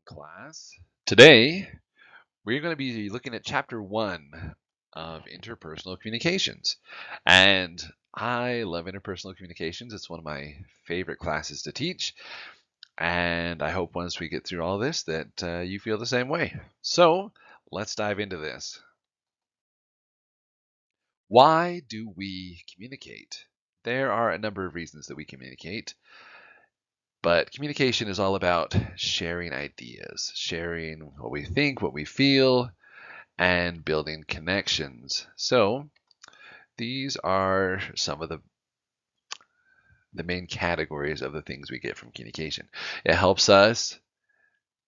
class. Today, we're going to be looking at chapter 1 of Interpersonal Communications. And I love interpersonal communications. It's one of my favorite classes to teach. And I hope once we get through all this that you feel the same way. So let's dive into this. Why do we communicate? There are a number of reasons that we communicate. But communication is all about sharing ideas, sharing what we think, what we feel, and building connections. So these are some of the main categories of the things we get from communication. It helps us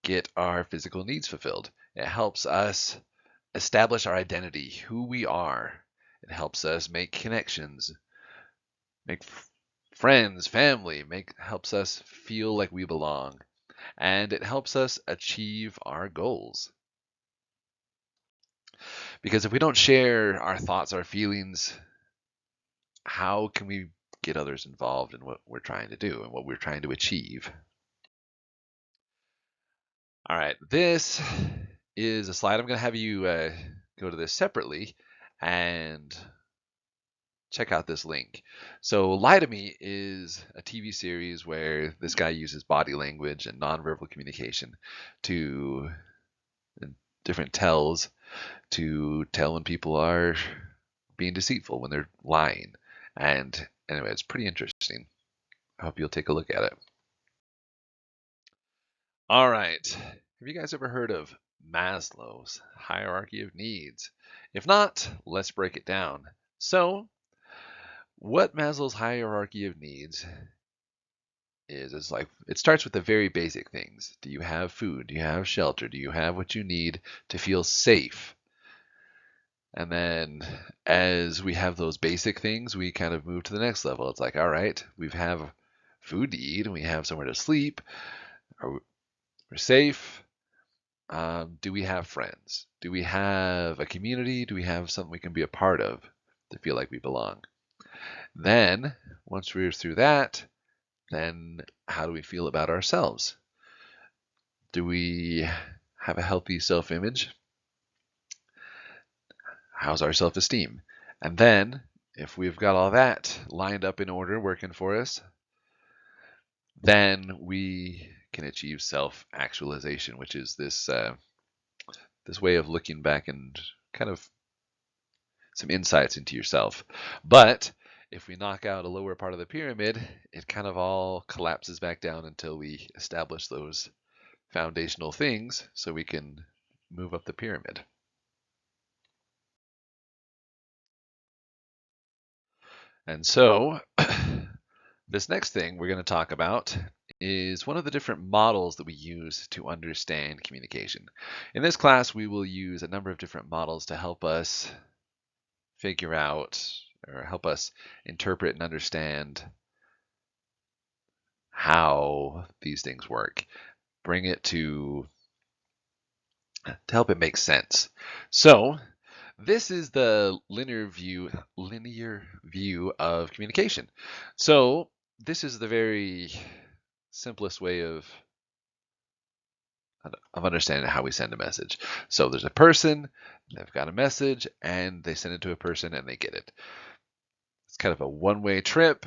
get our physical needs fulfilled. It helps us establish our identity, who we are. It helps us make connections, make friends, family, helps us feel like we belong. And it helps us achieve our goals. Because if we don't share our thoughts, our feelings, how can we get others involved in what we're trying to do and what we're trying to achieve? All right, this is a slide. I'm going to have you go to this separately and check out this link. So Lie to Me is a TV series where this guy uses body language and nonverbal communication to different tells to tell when people are being deceitful, when they're lying. And anyway, it's pretty interesting. I hope you'll take a look at it. All right. Have you guys ever heard of Maslow's hierarchy of needs? If not, let's break it down. So, what Maslow's hierarchy of needs is like, it starts with the very basic things. Do you have food? Do you have shelter? Do you have what you need to feel safe? And then as we have those basic things, we kind of move to the next level. It's like, all right, we have food to eat and we have somewhere to sleep. We're safe. Do we have friends? Do we have a community? Do we have something we can be a part of to feel like we belong? Then, once we're through that, then how do we feel about ourselves? Do we have a healthy self-image? How's our self-esteem? And then, if we've got all that lined up in order, working for us, then we can achieve self-actualization, which is this way of looking back and kind of some insights into yourself. But if we knock out a lower part of the pyramid, it kind of all collapses back down until we establish those foundational things so we can move up the pyramid. And so this next thing we're going to talk about is one of the different models that we use to understand communication. In this class, we will use a number of different models to help us figure out or help us interpret and understand how these things work. Bring it to help it make sense. So this is the linear view of communication. So this is the very simplest way of understanding how we send a message. So there's a person, they've got a message, and they send it to a person and they get it. It's kind of a one-way trip.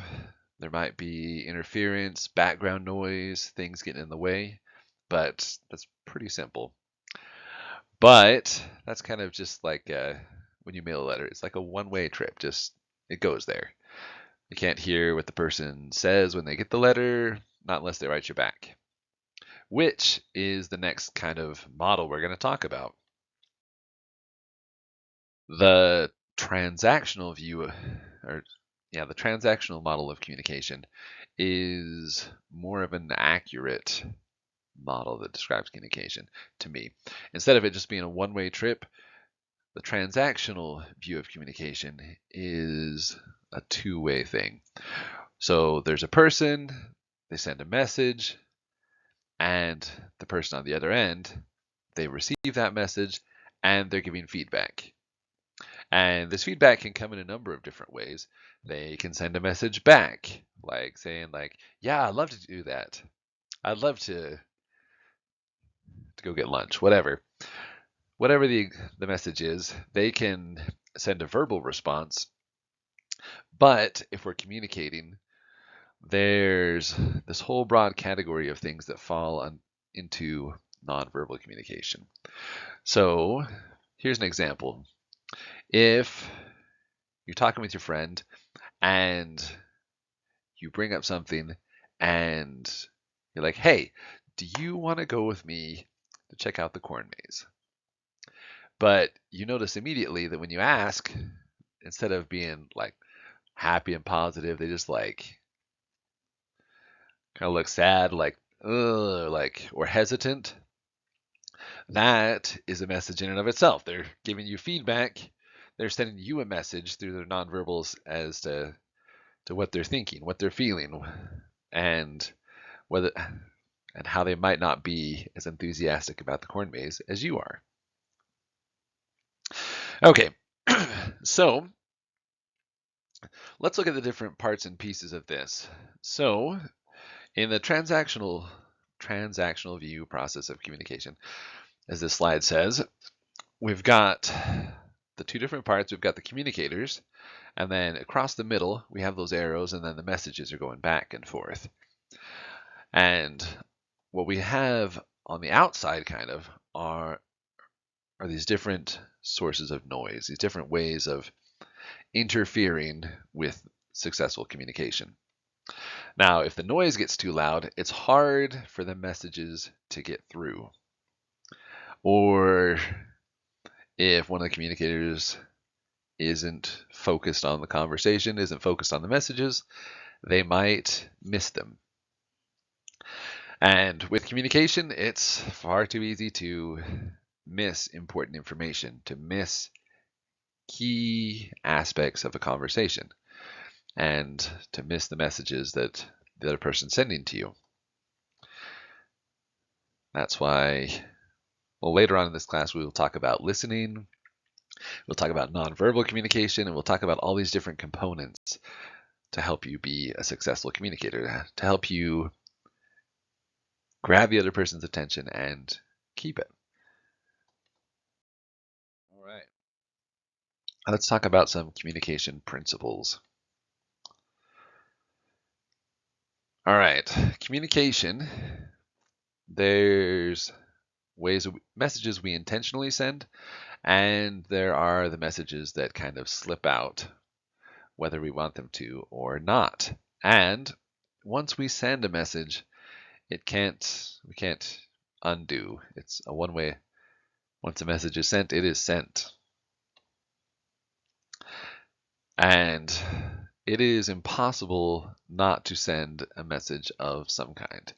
There might be interference, background noise, things getting in the way, but that's pretty simple. But that's kind of just like when you mail a letter. It's like a one-way trip. Just it goes there. You can't hear what the person says when they get the letter, not unless they write you back, which is the next kind of model we're going to talk about. The transactional view, the transactional model of communication is more of an accurate model that describes communication to me. Instead of it just being a one-way trip, the transactional view of communication is a two-way thing. So there's a person, they send a message, and the person on the other end, they receive that message and they're giving feedback. And this feedback can come in a number of different ways. They can send a message back, like saying like, yeah, I'd love to do that. I'd love to to go get lunch, whatever. Whatever the message is, they can send a verbal response. But if we're communicating, there's this whole broad category of things that fall into nonverbal communication. So here's an example. If you're talking with your friend and you bring up something and you're like, hey, do you want to go with me to check out the corn maze? But you notice immediately that when you ask, instead of being like happy and positive, they just like kind of look sad, like, ugh, like, or hesitant. That is a message in and of itself. They're giving you feedback. They're sending you a message through their nonverbals as to what they're thinking, what they're feeling, and whether and how they might not be as enthusiastic about the corn maze as you are. Okay, so let's look at the different parts and pieces of this. So in the transactional view process of communication, as this slide says, we've got the two different parts. We've got the communicators, and then across the middle, we have those arrows, and then the messages are going back and forth. And what we have on the outside kind of are these different sources of noise, these different ways of interfering with successful communication. Now, if the noise gets too loud, it's hard for the messages to get through. Or if one of the communicators isn't focused on the conversation, isn't focused on the messages, they might miss them. And with communication, it's far too easy to miss important information, to miss key aspects of a conversation, and to miss the messages that the other person's sending to you. That's why, well, later on in this class, we will talk about listening, we'll talk about nonverbal communication, and we'll talk about all these different components to help you be a successful communicator, to help you grab the other person's attention and keep it. All right. Let's talk about some communication principles. All right, communication. There's messages we intentionally send, and there are the messages that kind of slip out, whether we want them to or not. And once we send a message, we can't undo. It's a one-way. Once a message is sent, it is sent. And it is impossible not to send a message of some kind.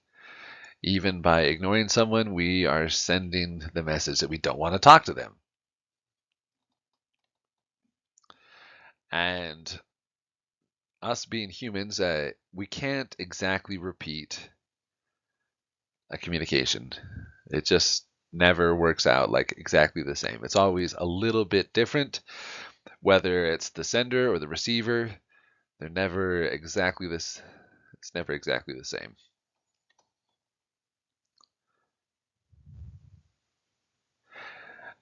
Even by ignoring someone, we are sending the message that we don't want to talk to them. And us being humans, we can't exactly repeat a communication. It just never works out like exactly the same. It's always a little bit different, whether it's the sender or the receiver. They're never exactly this. It's never exactly the same.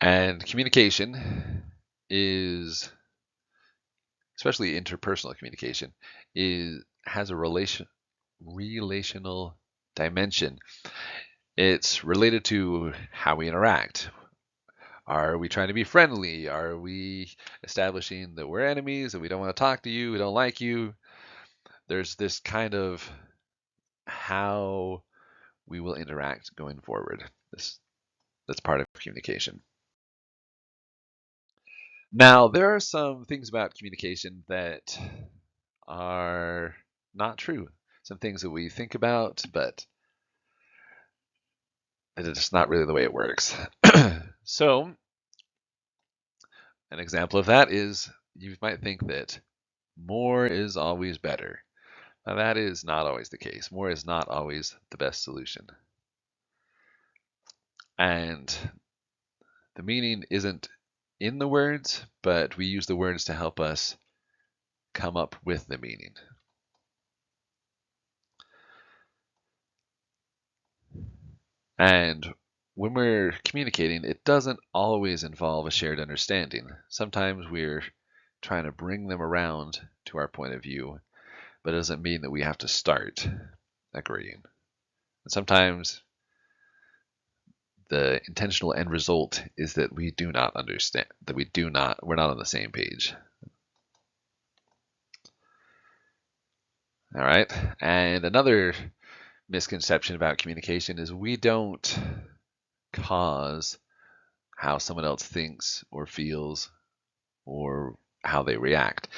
And communication is, especially interpersonal communication, has a relational dimension. It's related to how we interact. Are we trying to be friendly? Are we establishing that we're enemies, that we don't want to talk to you, we don't like you? There's this kind of how we will interact going forward. That's part of communication. Now, there are some things about communication that are not true. Some things that we think about, but it's not really the way it works. So, an example of that is you might think that more is always better. Now, that is not always the case. More is not always the best solution. And the meaning isn't in the words, but we use the words to help us come up with the meaning. And when we're communicating, it doesn't always involve a shared understanding. Sometimes we're trying to bring them around to our point of view, but it doesn't mean that we have to start agreeing. And sometimes the intentional end result is that we do not understand, that we're not on the same page. All right. And another misconception about communication is we don't cause how someone else thinks or feels or how they react.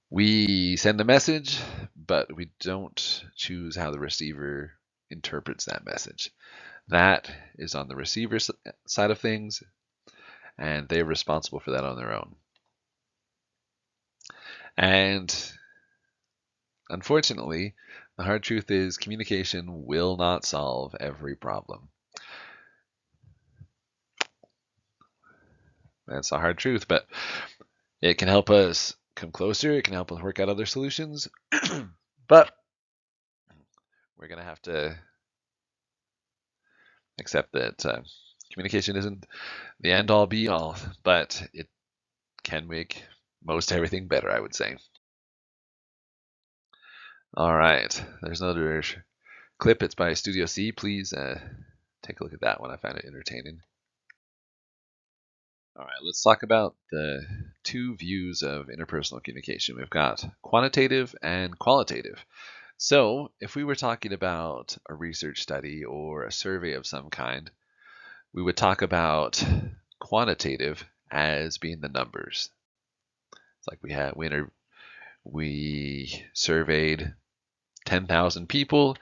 We send a message, but we don't choose how the receiver interprets that message. That is on the receiver side of things, and they're responsible for that on their own. And unfortunately, the hard truth is communication will not solve every problem. That's a hard truth, but it can help us come closer. It can help us work out other solutions. But we're going to have to accept that communication isn't the end all be all, but it can make most everything better, I would say. All right, there's another clip. It's by Studio C. Please take a look at that one. I found it entertaining. All right, let's talk about the two views of interpersonal communication. We've got quantitative and qualitative. So if we were talking about a research study or a survey of some kind, we would talk about quantitative as being the numbers. It's like we surveyed 10,000 people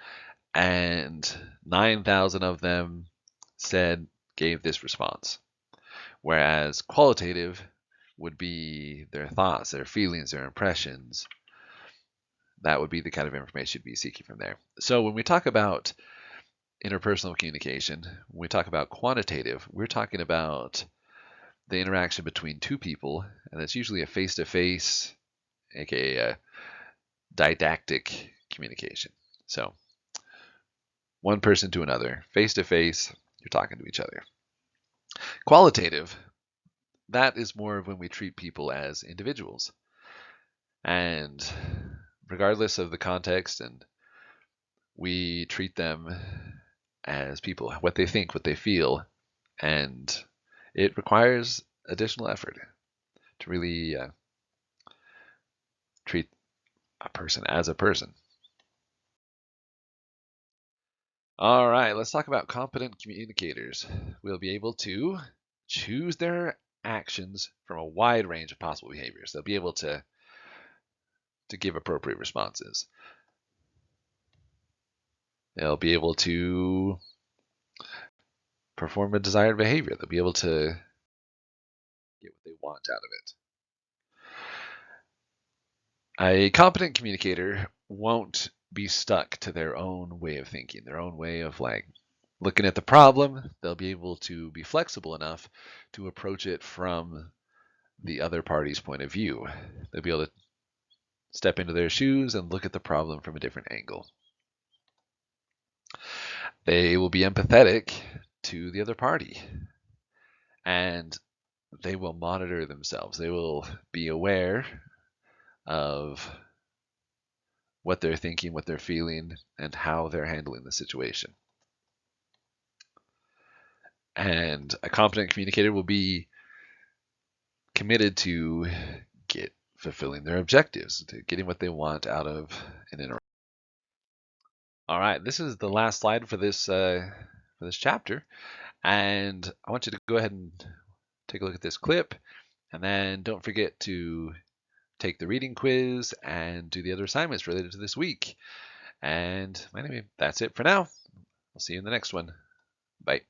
and 9,000 of them gave this response. Whereas qualitative would be their thoughts, their feelings, their impressions. That would be the kind of information you'd be seeking from there. So when we talk about interpersonal communication, when we talk about quantitative, we're talking about the interaction between two people, and it's usually a face-to-face, aka a didactic communication. So one person to another, face-to-face, you're talking to each other. Qualitative, that is more of when we treat people as individuals. And regardless of the context, and we treat them as people, what they think, what they feel, and it requires additional effort to really treat a person as a person. All right, let's talk about competent communicators. We'll be able to choose their actions from a wide range of possible behaviors. They'll be able to give appropriate responses. They'll be able to perform a desired behavior. They'll be able to get what they want out of it. A competent communicator won't be stuck to their own way of thinking, their own way of looking at the problem. They'll be able to be flexible enough to approach it from the other party's point of view. They'll be able to step into their shoes and look at the problem from a different angle. They will be empathetic to the other party, and they will monitor themselves. They will be aware of what they're thinking, what they're feeling, and how they're handling the situation. And a competent communicator will be committed to fulfilling their objectives, to getting what they want out of an interaction. All right, this is the last slide for this chapter, and I want you to go ahead and take a look at this clip, and then don't forget to take the reading quiz and do the other assignments related to this week. And anyway, that's it for now. I'll see you in the next one. Bye.